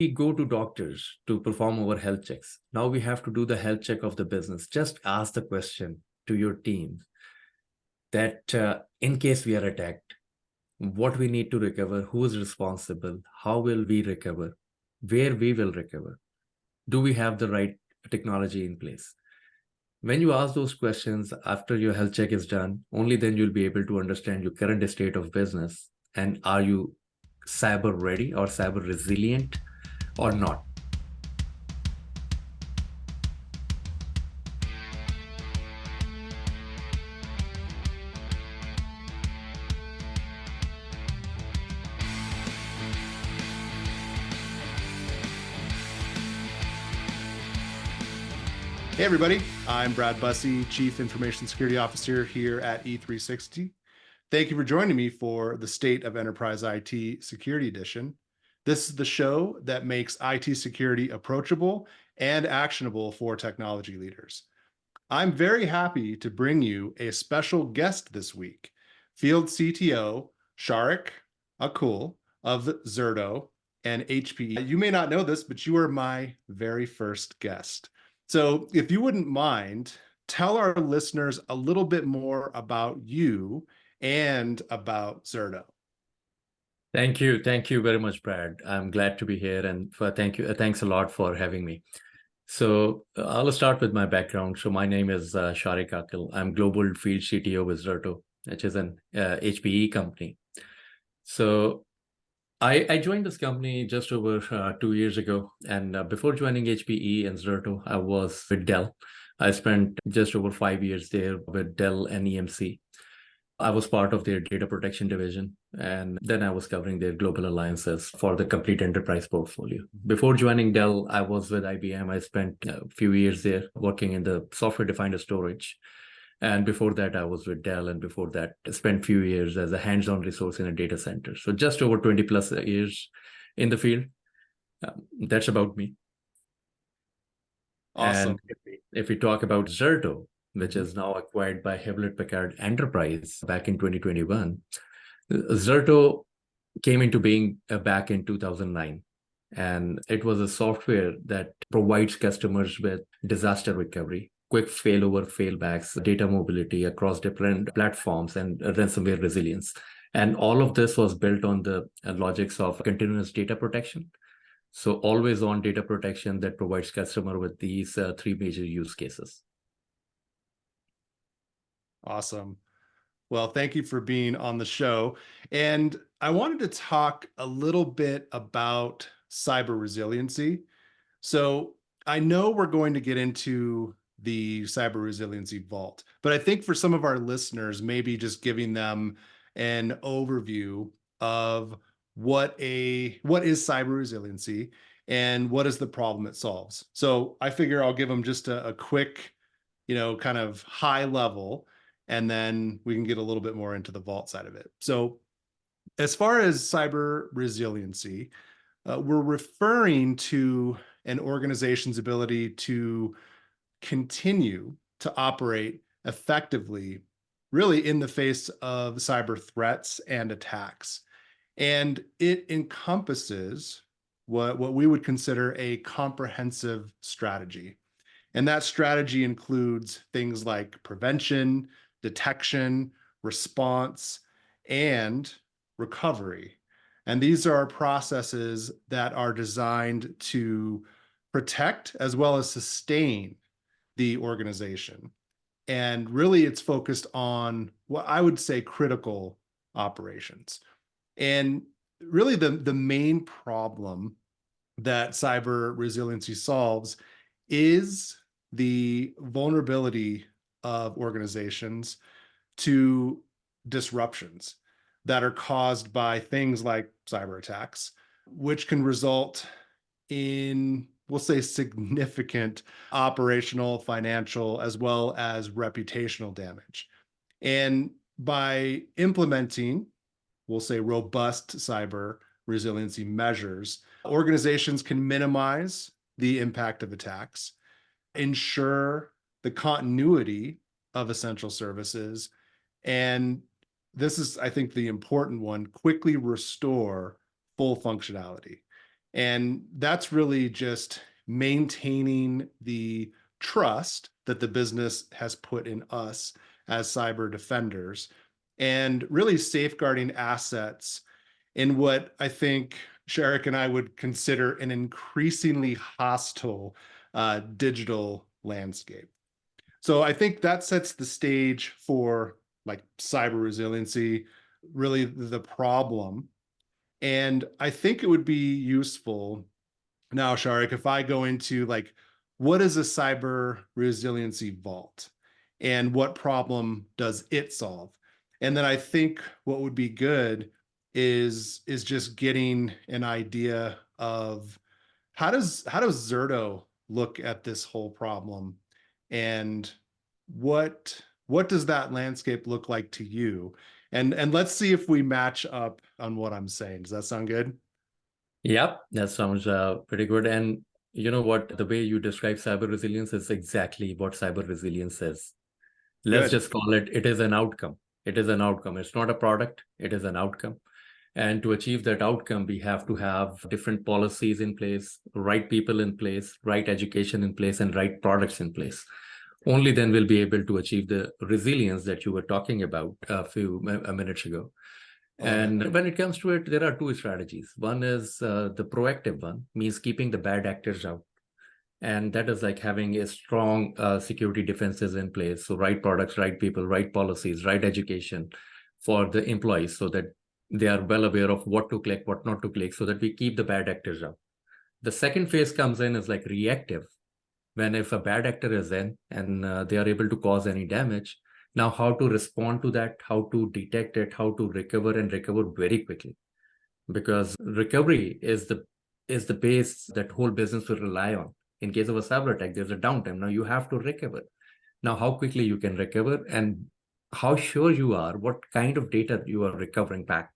We go to doctors to perform our health checks. Now we have to do the health check of the business. Just ask the question to your team that in case we are attacked, what we need to recover, who is responsible, how will we recover, where we will recover, do we have the right technology in place? When you ask those questions after your health check is done, only then you'll be able to understand your current state of business and are you cyber ready or cyber resilient or not. Hey everybody, I'm Brad Bussie, Chief Information Security Officer here at E360. Thank you for joining me for the State of Enterprise IT Security Edition. This is the show that makes IT security approachable and actionable for technology leaders. I'm very happy to bring you a special guest this week, Field CTO Shariq Aqil of Zerto and HPE. You may not know this, but you are my very first guest. So if you wouldn't mind, tell our listeners a little bit more about you and about Zerto. Thank you. Thank you very much, Brad. I'm glad to be here and thanks a lot for having me. So I'll start with my background. So my name is Shariq Aqil. I'm Global Field CTO with Zerto, which is an HPE company. So I joined this company just over 2 years ago. And before joining HPE and Zerto, I was with Dell. I spent just over 5 years there with Dell and EMC. I was part of their data protection division, and then I was covering their global alliances for the complete enterprise portfolio. Before joining Dell, I was with IBM. I spent a few years there working in the software-defined storage. And before that, I was with Dell. And before that, I spent a few years as a hands-on resource in a data center. So just over 20 plus years in the field. That's about me. Awesome. And if we talk about Zerto, which is now acquired by Hewlett-Packard Enterprise back in 2021, Zerto came into being back in 2009. And it was a software that provides customers with disaster recovery, quick failover, failbacks, data mobility across different platforms, and ransomware resilience. And all of this was built on the logics of continuous data protection. So always on data protection that provides customer with these three major use cases. Awesome. Well, thank you for being on the show. And I wanted to talk a little bit about cyber resiliency. So I know we're going to get into the Cyber Resiliency Vault, but I think for some of our listeners, maybe just giving them an overview of what is cyber resiliency and what is the problem it solves. So I figure I'll give them just a quick, kind of high level, and then we can get a little bit more into the vault side of it. So as far as cyber resiliency, we're referring to an organization's ability to continue to operate effectively, really in the face of cyber threats and attacks. And it encompasses what we would consider a comprehensive strategy. And that strategy includes things like prevention, detection, response, and recovery. And these are processes that are designed to protect as well as sustain the organization. And really, it's focused on what I would say critical operations. And really, the main problem that cyber resiliency solves is the vulnerability of organizations to disruptions that are caused by things like cyber attacks, which can result in, we'll say, significant operational, financial, as well as reputational damage. And by implementing, we'll say, robust cyber resiliency measures, organizations can minimize the impact of attacks, ensure the continuity of essential services, and this is, I think, the important one, quickly restore full functionality. And that's really just maintaining the trust that the business has put in us as cyber defenders and really safeguarding assets in what I think Shariq and I would consider an increasingly hostile digital landscape. So I think that sets the stage for like cyber resiliency, really the problem. And I think it would be useful now, Shariq, if I go into like, what is a cyber resiliency vault and what problem does it solve? And then I think what would be good is just getting an idea of how does Zerto look at this whole problem and what does that landscape look like to you? And let's see if we match up on what I'm saying. Does that sound good? Yep, that sounds pretty good. And you know what? The way you describe cyber resilience is exactly what cyber resilience is. Let's Good. just call it, it is an outcome. It is an outcome. It's not a product, it is an outcome. And to achieve that outcome, we have to have different policies in place, right people in place, right education in place, and right products in place. Only then we'll be able to achieve the resilience that you were talking about a few minutes ago. I love it. And when it comes to it, there are two strategies. One is the proactive one, means keeping the bad actors out. And that is like having a strong security defenses in place. So right products, right people, right policies, right education for the employees so that they are well aware of what to click, what not to click, so that we keep the bad actors out. The second phase comes in is like reactive, when if a bad actor is in and they are able to cause any damage, now how to respond to that, how to detect it, how to recover and recover very quickly. Because recovery is the base that whole business will rely on. In case of a cyber attack, there's a downtime. Now you have to recover. Now, how quickly you can recover and how sure you are, what kind of data you are recovering back.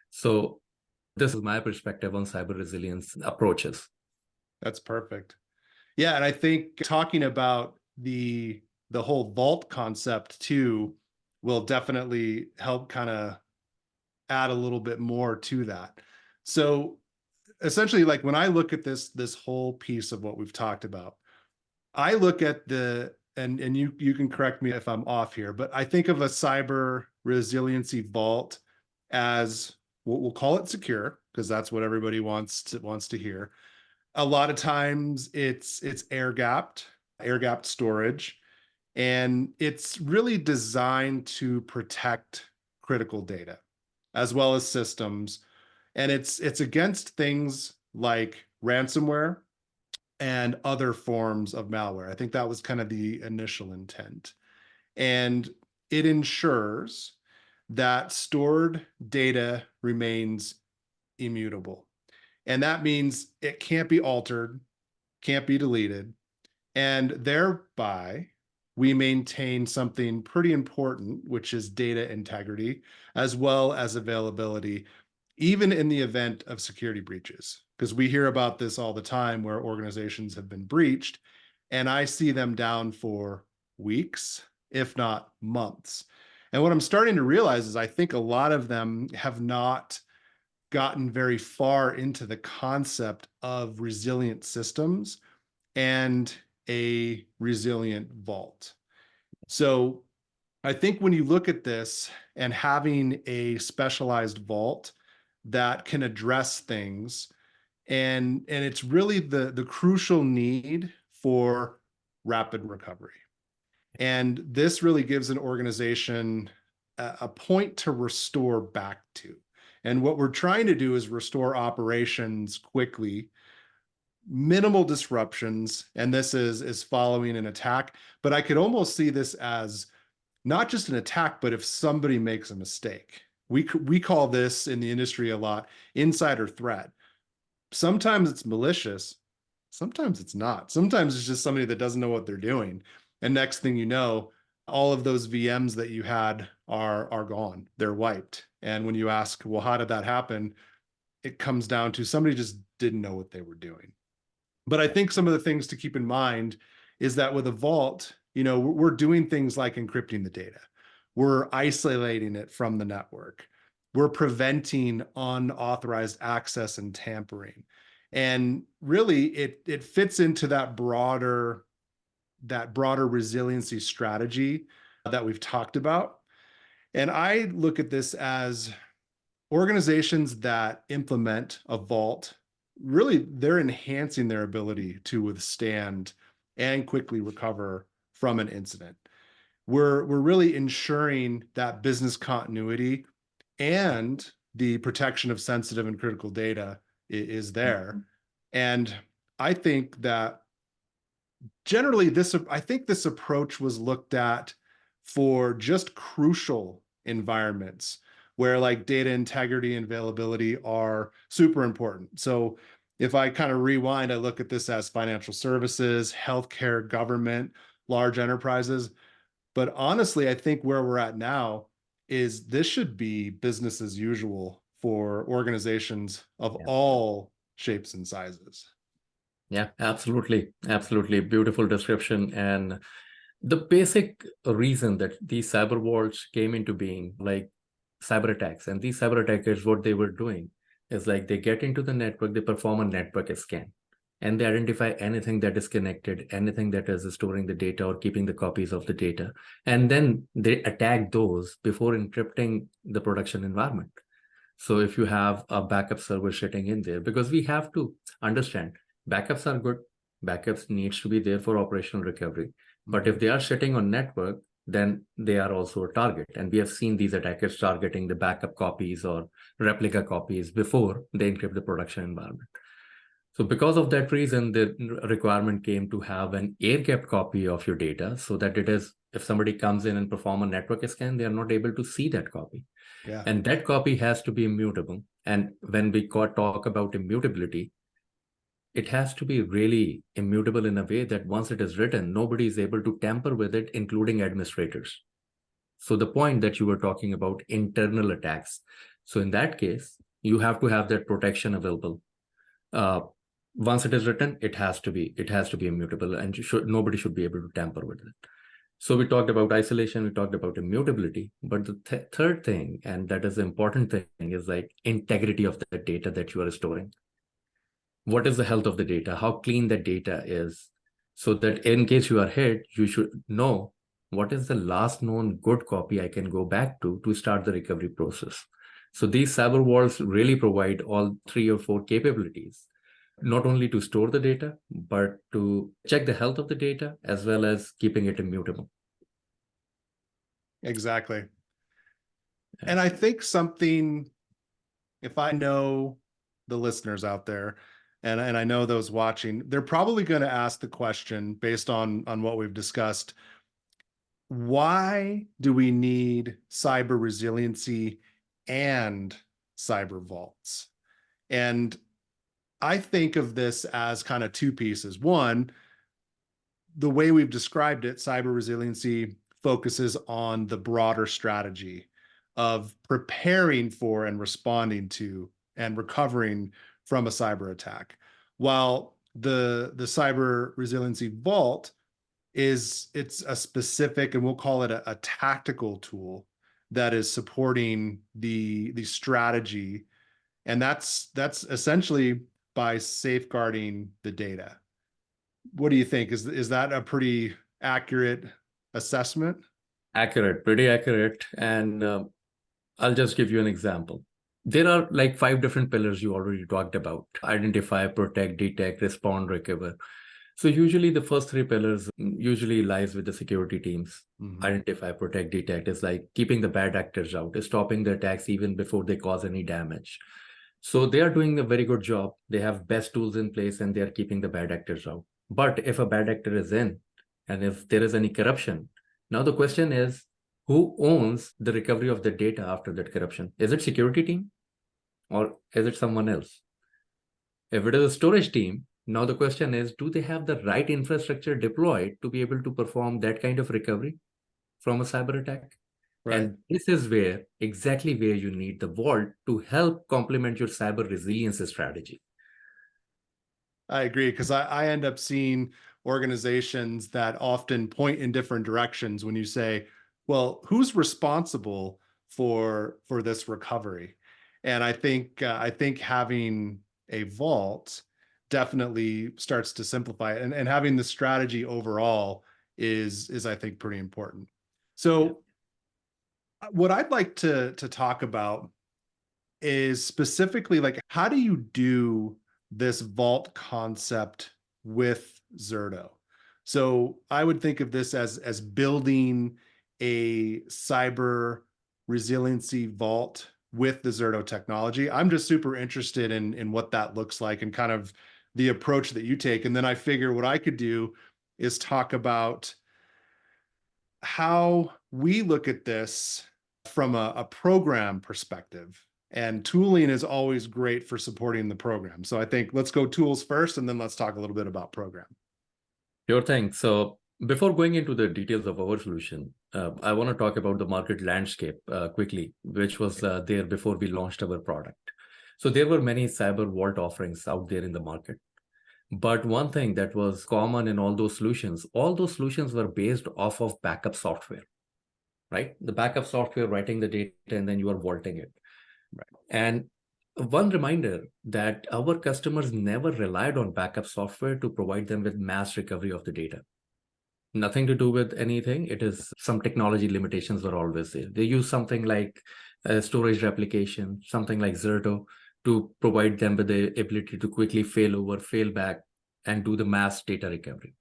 So this is my perspective on cyber resilience approaches. That's perfect. Yeah, and I think talking about the whole vault concept too will definitely help kind of add a little bit more to that. So essentially, like when I look at this whole piece of what we've talked about, I look at the and you can correct me if I'm off here, but I think of a cyber resiliency vault as what we'll call it secure because that's what everybody wants to hear. A lot of times it's air gapped storage, and it's really designed to protect critical data as well as systems. And it's against things like ransomware and other forms of malware. I think that was kind of the initial intent. And it ensures that stored data remains immutable. And that means it can't be altered, can't be deleted. And thereby, we maintain something pretty important, which is data integrity, as well as availability, even in the event of security breaches. Because we hear about this all the time where organizations have been breached, and I see them down for weeks, if not months. And what I'm starting to realize is I think a lot of them have not gotten very far into the concept of resilient systems and a resilient vault. So I think when you look at this and having a specialized vault that can address things, and it's really the crucial need for rapid recovery. And this really gives an organization a point to restore back to. And what we're trying to do is restore operations quickly, minimal disruptions, and this is following an attack. But I could almost see this as not just an attack, but if somebody makes a mistake. We call this in the industry a lot insider threat. Sometimes it's malicious, sometimes it's not. Sometimes it's just somebody that doesn't know what they're doing. And next thing you know, all of those VMs that you had are gone. They're wiped. And when you ask, well, how did that happen? It comes down to somebody just didn't know what they were doing. But I think some of the things to keep in mind is that with a vault, we're doing things like encrypting the data. We're isolating it from the network. We're preventing unauthorized access and tampering. And really it fits into that broader resiliency strategy that we've talked about. And I look at this as organizations that implement a vault, really they're enhancing their ability to withstand and quickly recover from an incident. We're really ensuring that business continuity and the protection of sensitive and critical data is there. And I think that generally I think this approach was looked at for just crucial environments where like data integrity and availability are super important. So if I kind of rewind, I look at this as financial services, healthcare, government, large enterprises. But honestly, I think where we're at now is this should be business as usual for organizations of Yeah. all shapes and sizes. Yeah, absolutely. Absolutely. Beautiful description. And the basic reason that these cyber vaults came into being, like cyber attacks, and these cyber attackers, what they were doing is like they get into the network, they perform a network scan, and they identify anything that is connected, anything that is storing the data or keeping the copies of the data. And then they attack those before encrypting the production environment. So if you have a backup server sitting in there, because we have to understand backups are good, backups needs to be there for operational recovery. But if they are sitting on network, then they are also a target. And we have seen these attackers targeting the backup copies or replica copies before they encrypt the production environment. So because of that reason, the requirement came to have an air-gapped copy of your data so that it is, if somebody comes in and perform a network scan, they are not able to see that copy. Yeah. And that copy has to be immutable. And when we talk about immutability, it has to be really immutable in a way that once it is written, nobody is able to tamper with it, including administrators. So the point that you were talking about, internal attacks. So in that case, you have to have that protection available. Once it is written, it has to be immutable, and nobody should be able to tamper with it. So we talked about isolation, we talked about immutability, but the third thing, and that is the important thing, is like integrity of the data that you are storing. What is the health of the data? How clean the data is, so that in case you are hit, you should know what is the last known good copy I can go back to start the recovery process. So these cyber walls really provide all 3 or 4 capabilities, not only to store the data, but to check the health of the data as well as keeping it immutable. Exactly. And I think something, if I know the listeners out there, and I know those watching, they're probably going to ask the question based on what we've discussed. Why do we need cyber resiliency and cyber vaults? And I think of this as kind of two pieces. One, the way we've described it, cyber resiliency focuses on the broader strategy of preparing for and responding to and recovering from a cyber attack. While the cyber resiliency vault it's a specific, and we'll call it a tactical tool that is supporting the strategy. And that's essentially by safeguarding the data. What do you think? Is that a pretty accurate assessment? Accurate, pretty accurate. And I'll just give you an example. There are like 5 different pillars you already talked about: identify, protect, detect, respond, recover. So usually the first 3 pillars usually lies with the security teams. Identify, protect, detect is like keeping the bad actors out, stopping the attacks even before they cause any damage. So they are doing a very good job. They have best tools in place and they are keeping the bad actors out. But if a bad actor is in, and if there is any corruption, now the question is, who owns the recovery of the data after that corruption? Is it security team or is it someone else? If it is a storage team, now the question is, do they have the right infrastructure deployed to be able to perform that kind of recovery from a cyber attack? Right. And this is exactly where you need the vault to help complement your cyber resilience strategy. I agree, because I end up seeing organizations that often point in different directions when you say, well, who's responsible for this recovery? And I think having a vault definitely starts to simplify it. And having the strategy overall is I think pretty important. So what I'd like to talk about is specifically like, how do you do this vault concept with Zerto? So I would think of this as building a cyber resiliency vault with the Zerto technology. I'm just super interested in what that looks like and kind of the approach that you take. And then I figure what I could do is talk about how we look at this from a program perspective. And tooling is always great for supporting the program. So I think let's go tools first, and then let's talk a little bit about program. Sure thing. So before going into the details of our solution, I want to talk about the market landscape quickly, which was there before we launched our product. So there were many cyber vault offerings out there in the market. But one thing that was common in all those solutions were based off of backup software, right? The backup software writing the data and then you are vaulting it. Right. And one reminder that our customers never relied on backup software to provide them with mass recovery of the data. Nothing to do with anything. It is some technology limitations were always there. They use something like storage replication, something like Zerto, to provide them with the ability to quickly fail over, fail back, and do the mass data recovery.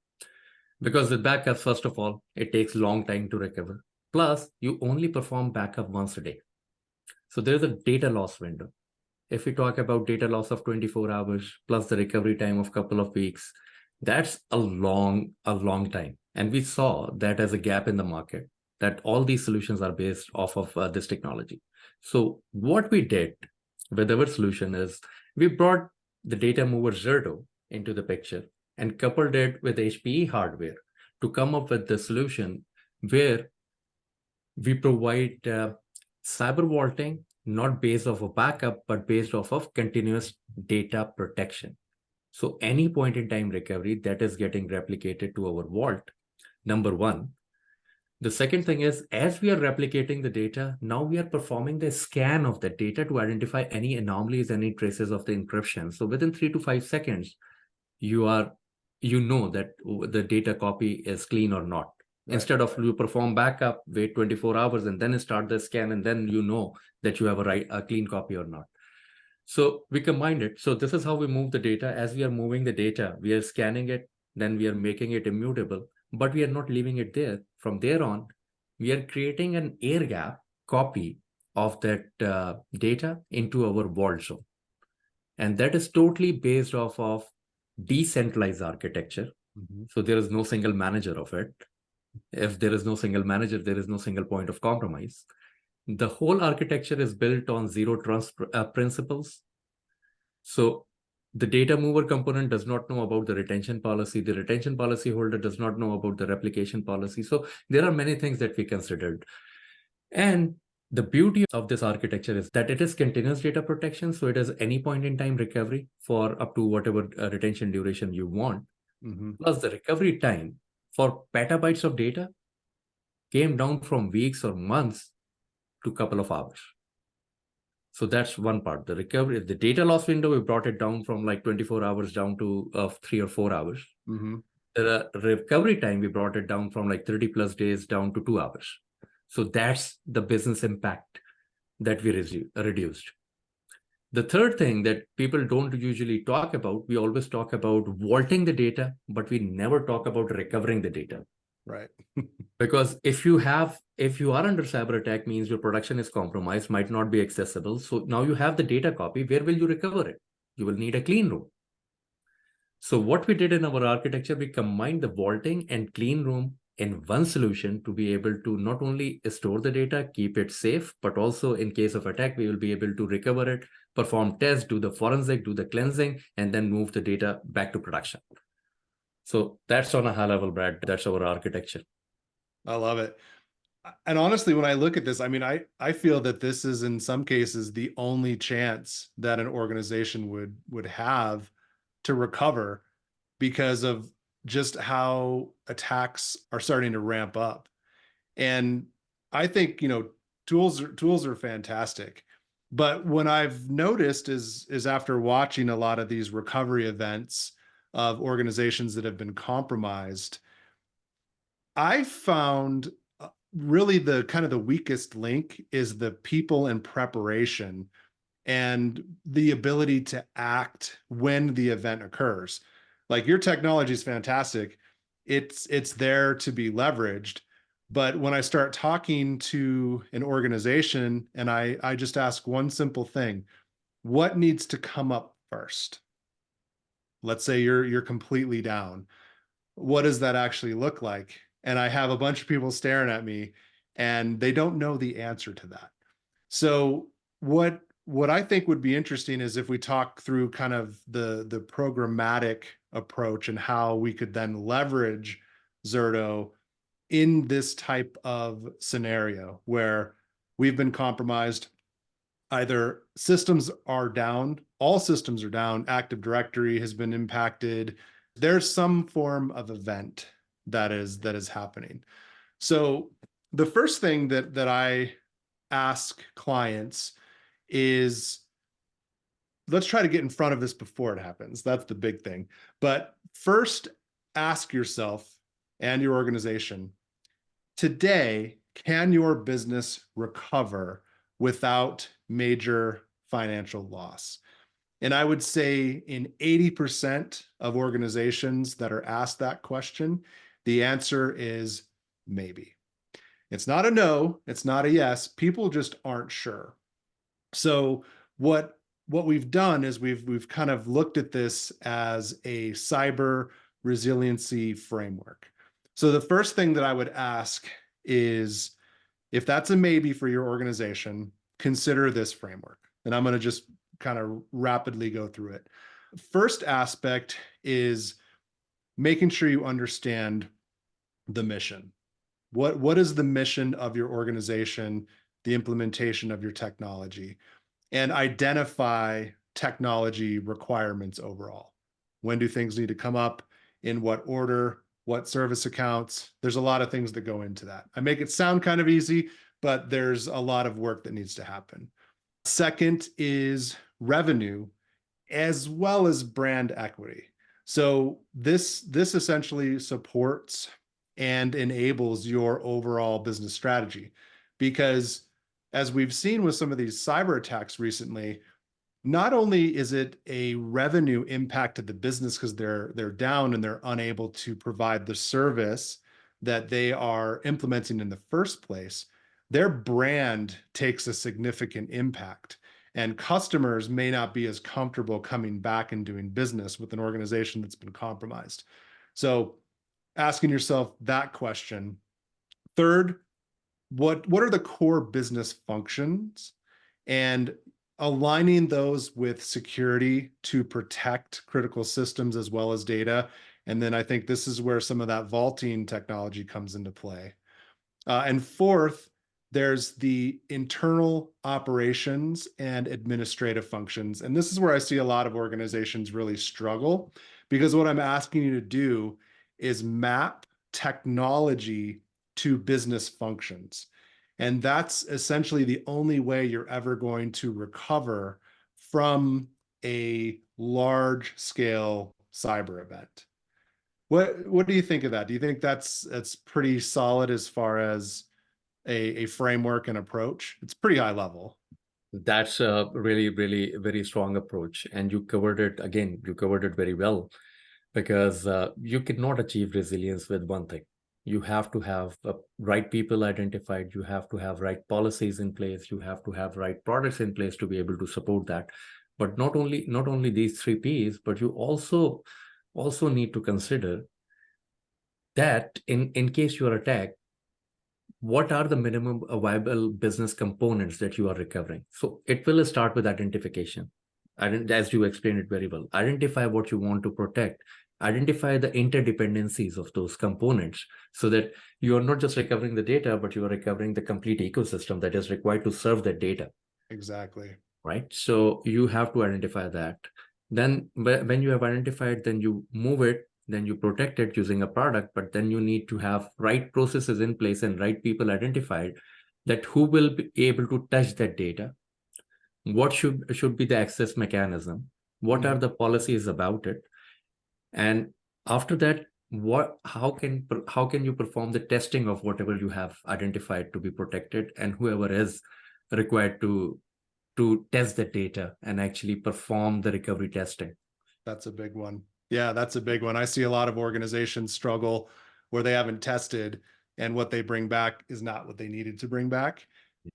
Because with backups, first of all, it takes long time to recover. Plus, you only perform backup once a day. So there's a data loss window. If we talk about data loss of 24 hours plus the recovery time of a couple of weeks, that's a long time. And we saw that as a gap in the market, that all these solutions are based off of this technology. So what we did with our solution is we brought the data mover Zerto into the picture and coupled it with HPE hardware to come up with the solution where we provide cyber vaulting, not based off of backup, but based off of continuous data protection. So any point in time recovery that is getting replicated to our vault, number one. The second thing is, as we are replicating the data, now we are performing the scan of the data to identify any anomalies, any traces of the encryption. So within 3 to 5 seconds, you know that the data copy is clean or not. Right. Instead of you perform backup, wait 24 hours and then start the scan, and then you know that you have a clean copy or not. So we combined it. So this is how we move the data. As we are moving the data, we are scanning it, then we are making it immutable, but we are not leaving it there. From there on, we are creating an air gap copy of that data into our vault zone. And that is totally based off of decentralized architecture. Mm-hmm. So there is no single manager of it. If there is no single manager, there is no single point of compromise. The whole architecture is built on zero trust principles. So the data mover component does not know about the retention policy. The retention policy holder does not know about the replication policy. So there are many things that we considered. And the beauty of this architecture is that it is continuous data protection. So it is any point in time recovery for up to whatever retention duration you want. Mm-hmm. Plus the recovery time for petabytes of data came down from weeks or months to a couple of hours. So that's one part. The recovery, the data loss window, we brought it down from like 24 hours down to 3 or 4 hours. Mm-hmm. The recovery time, we brought it down from like 30 plus days down to 2 hours. So that's the business impact that we reduced. The third thing that people don't usually talk about, we always talk about vaulting the data, but we never talk about recovering the data. Right. Because if you are under cyber attack, means your production is compromised, might not be accessible. So now you have the data copy. Where will you recover it? You will need a clean room. So what we did in our architecture, we combined the vaulting and clean room in one solution to be able to not only store the data, keep it safe, but also in case of attack, we will be able to recover it, perform tests, do the forensic, do the cleansing, and then move the data back to production. So that's on a high level, Brad. That's our architecture. I love it. And honestly, when I look at this, I mean, I feel that this is in some cases the only chance that an organization would have to recover because of just how attacks are starting to ramp up. And I think, tools are fantastic, But what I've noticed is after watching a lot of these recovery events of organizations that have been compromised, I found really the kind of the weakest link is the people and preparation and the ability to act when the event occurs. Like your technology is fantastic. It's there to be leveraged. But when I start talking to an organization and I just ask one simple thing, what needs to come up first? Let's say you're completely down. What does that actually look like? And I have a bunch of people staring at me and they don't know the answer to that. So what I think would be interesting is if we talk through kind of the programmatic approach and how we could then leverage Zerto in this type of scenario where we've been compromised. Either systems are down, all systems are down, Active Directory has been impacted. There's some form of event that is happening. So the first thing that I ask clients is, let's try to get in front of this before it happens. That's the big thing. But first, ask yourself and your organization, today, can your business recover without major financial loss? And I would say in 80% of organizations that are asked that question, the answer is maybe. It's not a no, it's not a yes. People just aren't sure. So what we've done is we've kind of looked at this as a cyber resiliency framework. So the first thing that I would ask is, if that's a maybe for your organization, consider this framework. And I'm going to just kind of rapidly go through it. First aspect is making sure you understand the mission. What is the mission of your organization, the implementation of your technology, and identify technology requirements overall. When do things need to come up? In what order? What service accounts? There's a lot of things that go into that. I make it sound kind of easy, but there's a lot of work that needs to happen. Second is revenue, as well as brand equity. So this essentially supports and enables your overall business strategy, because as we've seen with some of these cyber attacks recently, not only is it a revenue impact to the business because they're down and they're unable to provide the service that they are implementing in the first place, their brand takes a significant impact. And customers may not be as comfortable coming back and doing business with an organization that's been compromised. So asking yourself that question. Third, what are the core business functions, and aligning those with security to protect critical systems as well as data. And then I think this is where some of that vaulting technology comes into play. And fourth, there's the internal operations and administrative functions. And this is where I see a lot of organizations really struggle, because what I'm asking you to do is map technology to business functions. And that's essentially the only way you're ever going to recover from a large scale cyber event. What do you think of that? Do you think that's pretty solid as far as a framework and approach? It's pretty high level. That's a really, really very strong approach. And you covered it again, you covered it very well, because you cannot achieve resilience with one thing. You have to have right people identified, you have to have right policies in place, you have to have right products in place to be able to support that. But not only these three P's, but you also need to consider that in case you are attacked, what are the minimum viable business components that you are recovering? So it will start with identification. As you explained it very well, identify what you want to protect, identify the interdependencies of those components, so that you are not just recovering the data, but you are recovering the complete ecosystem that is required to serve that data. Exactly. Right. So you have to identify that. Then when you have identified, then you move it, then you protect it using a product, but then you need to have right processes in place and right people identified, that who will be able to touch that data, what should be the access mechanism, what are Mhm. the policies about it, and after that, how can you perform the testing of whatever you have identified to be protected, and whoever is required to test the data and actually perform the recovery testing. That's a big one. Yeah, that's a big one. I see a lot of organizations struggle where they haven't tested and what they bring back is not what they needed to bring back.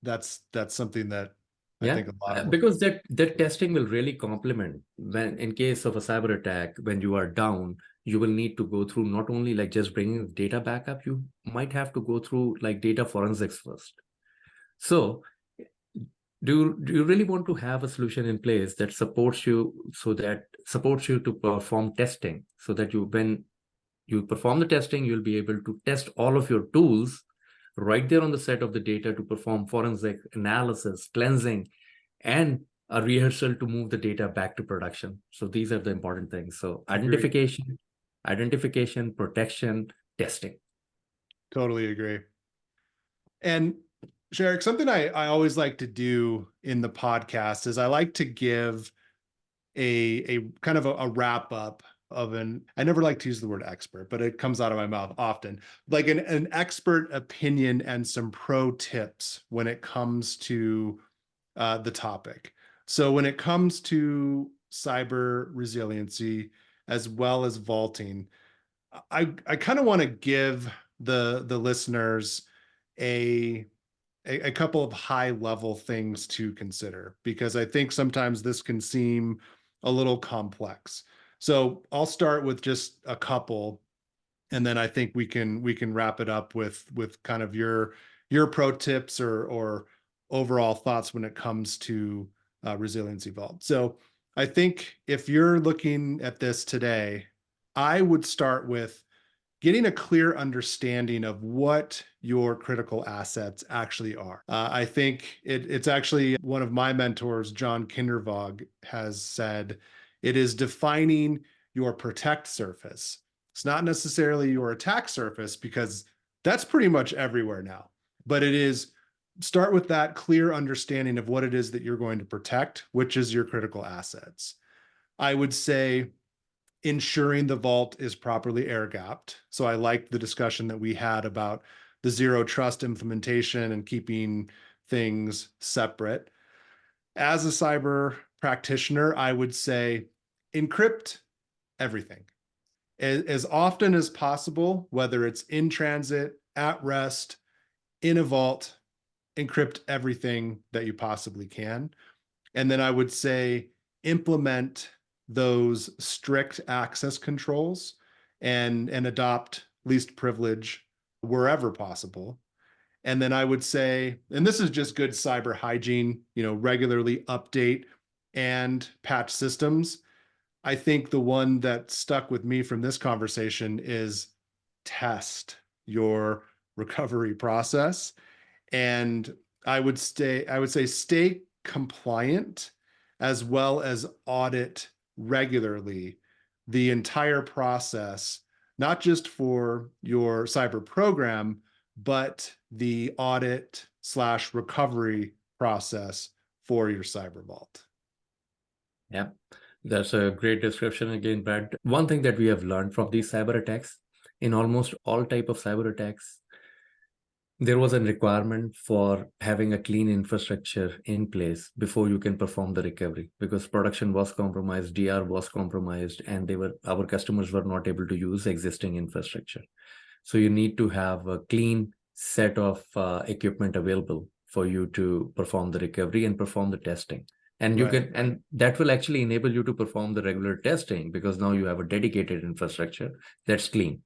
That's something that I Yeah, think a lot of because that testing will really complement when in case of a cyber attack, when you are down, you will need to go through not only like just bringing the data back up, you might have to go through like data forensics first. So do you really want to have a solution in place that supports you, supports you to perform testing, so that when you perform the testing, you'll be able to test all of your tools right there on the set of the data to perform forensic analysis, cleansing, and a rehearsal to move the data back to production. So these are the important things. So agree. identification, protection, testing. Totally agree. And Shariq, something I always like to do in the podcast is I like to give a kind of a wrap up of I never like to use the word expert, but it comes out of my mouth often, like an expert opinion and some pro tips when it comes to the topic. So when it comes to cyber resiliency as well as vaulting, I kind of want to give the listeners a a couple of high level things to consider because I think sometimes this can seem a little complex. So I'll start with just a couple, and then I think we can wrap it up with kind of your pro tips or overall thoughts when it comes to Resiliency Vault. So I think if you're looking at this today, I would start with getting a clear understanding of what your critical assets actually are. I think it's actually one of my mentors, John Kindervog, has said it is defining your protect surface. It's not necessarily your attack surface because that's pretty much everywhere now, but it is start with that clear understanding of what it is that you're going to protect, which is your critical assets. I would say ensuring the vault is properly air gapped. So I liked the discussion that we had about the zero trust implementation and keeping things separate. As a cyber practitioner, I would say encrypt everything as often as possible, whether it's in transit, at rest, in a vault, encrypt everything that you possibly can. And then I would say implement those strict access controls and adopt least privilege wherever possible. And then I would say, and this is just good cyber hygiene, regularly update and patch systems. I think the one that stuck with me from this conversation is test your recovery process. And I would say stay compliant as well as audit regularly the entire process, not just for your cyber program, but the audit slash recovery process for your cyber vault. Yeah, that's a great description again, Brad. One thing that we have learned from these cyber attacks, in almost all type of cyber attacks, there was a requirement for having a clean infrastructure in place before you can perform the recovery, because production was compromised, DR was compromised, and our customers were not able to use existing infrastructure. So you need to have a clean set of equipment available for you to perform the recovery and perform the testing. And Right. and that will actually enable you to perform the regular testing, because now you have a dedicated infrastructure that's clean.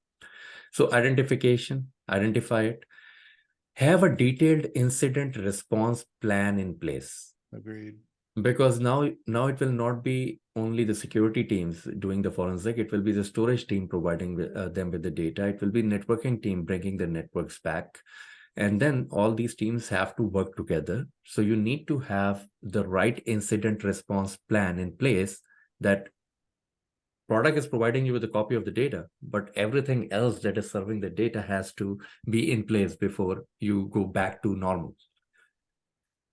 So identify it, have a detailed incident response plan in place, Agreed. because now it will not be only the security teams doing the forensic, it will be the storage team providing them with the data, it will be networking team bringing the networks back, and then all these teams have to work together. So you need to have the right incident response plan in place, that product is providing you with a copy of the data, but everything else that is serving the data has to be in place before you go back to normal.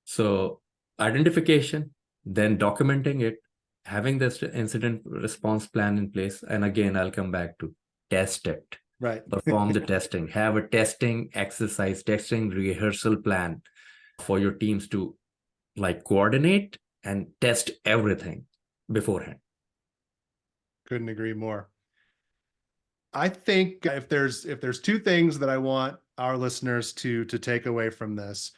So identification, then documenting it, having this incident response plan in place. And again, I'll come back to test it, Right. perform the testing, have a testing exercise, testing rehearsal plan for your teams to like coordinate and test everything beforehand. Couldn't agree more. I think if there's two things that I want our listeners to take away from this,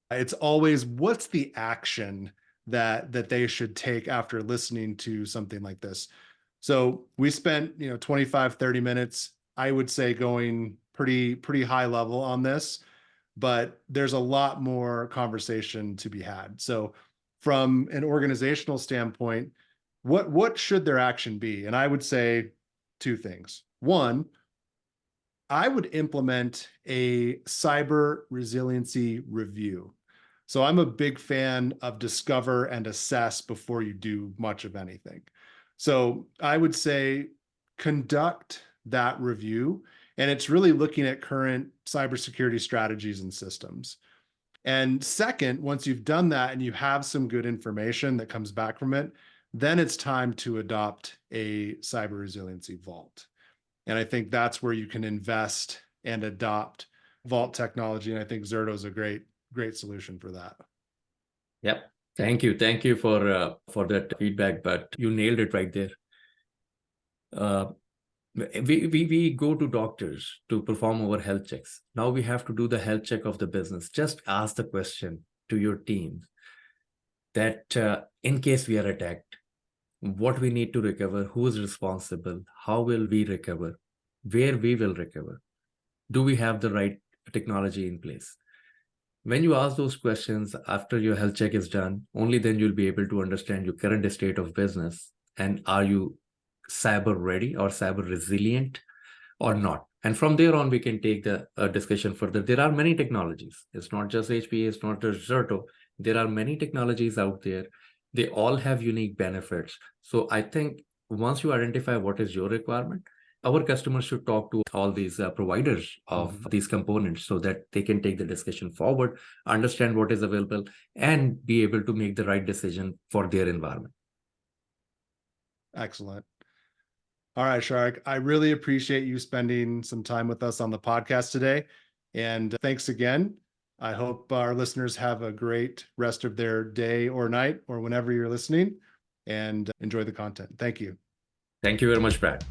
it's always what's the action that they should take after listening to something like this. So we spent 25 30 minutes, I would say, going pretty high level on this, but there's a lot more conversation to be had. So from an organizational standpoint, what should their action be? And I would say two things. One, I would implement a cyber resiliency review. So I'm a big fan of discover and assess before you do much of anything. So I would say conduct that review, and it's really looking at current cybersecurity strategies and systems. And second, once you've done that and you have some good information that comes back from it, then it's time to adopt a cyber resiliency vault. And I think that's where you can invest and adopt vault technology. And I think Zerto is a great solution for that. Yep. Thank you for that feedback, but you nailed it right there. We go to doctors to perform our health checks. Now we have to do the health check of the business. Just ask the question to your team that in case we are attacked, what we need to recover, who is responsible, how will we recover, where we will recover, do we have the right technology in place? When you ask those questions after your health check is done, only then you'll be able to understand your current state of business and are you cyber ready or cyber resilient or not. And from there on, we can take the discussion further. There are many technologies. It's not just HPA, it's not just Zerto. There are many technologies out there. They all have unique benefits. So I think once you identify what is your requirement, our customers should talk to all these providers of these components so that they can take the discussion forward, understand what is available, and be able to make the right decision for their environment. Excellent. All right, Shariq, I really appreciate you spending some time with us on the podcast today. And thanks again. I hope our listeners have a great rest of their day or night or whenever you're listening, and enjoy the content. Thank you. Thank you very much, Brad.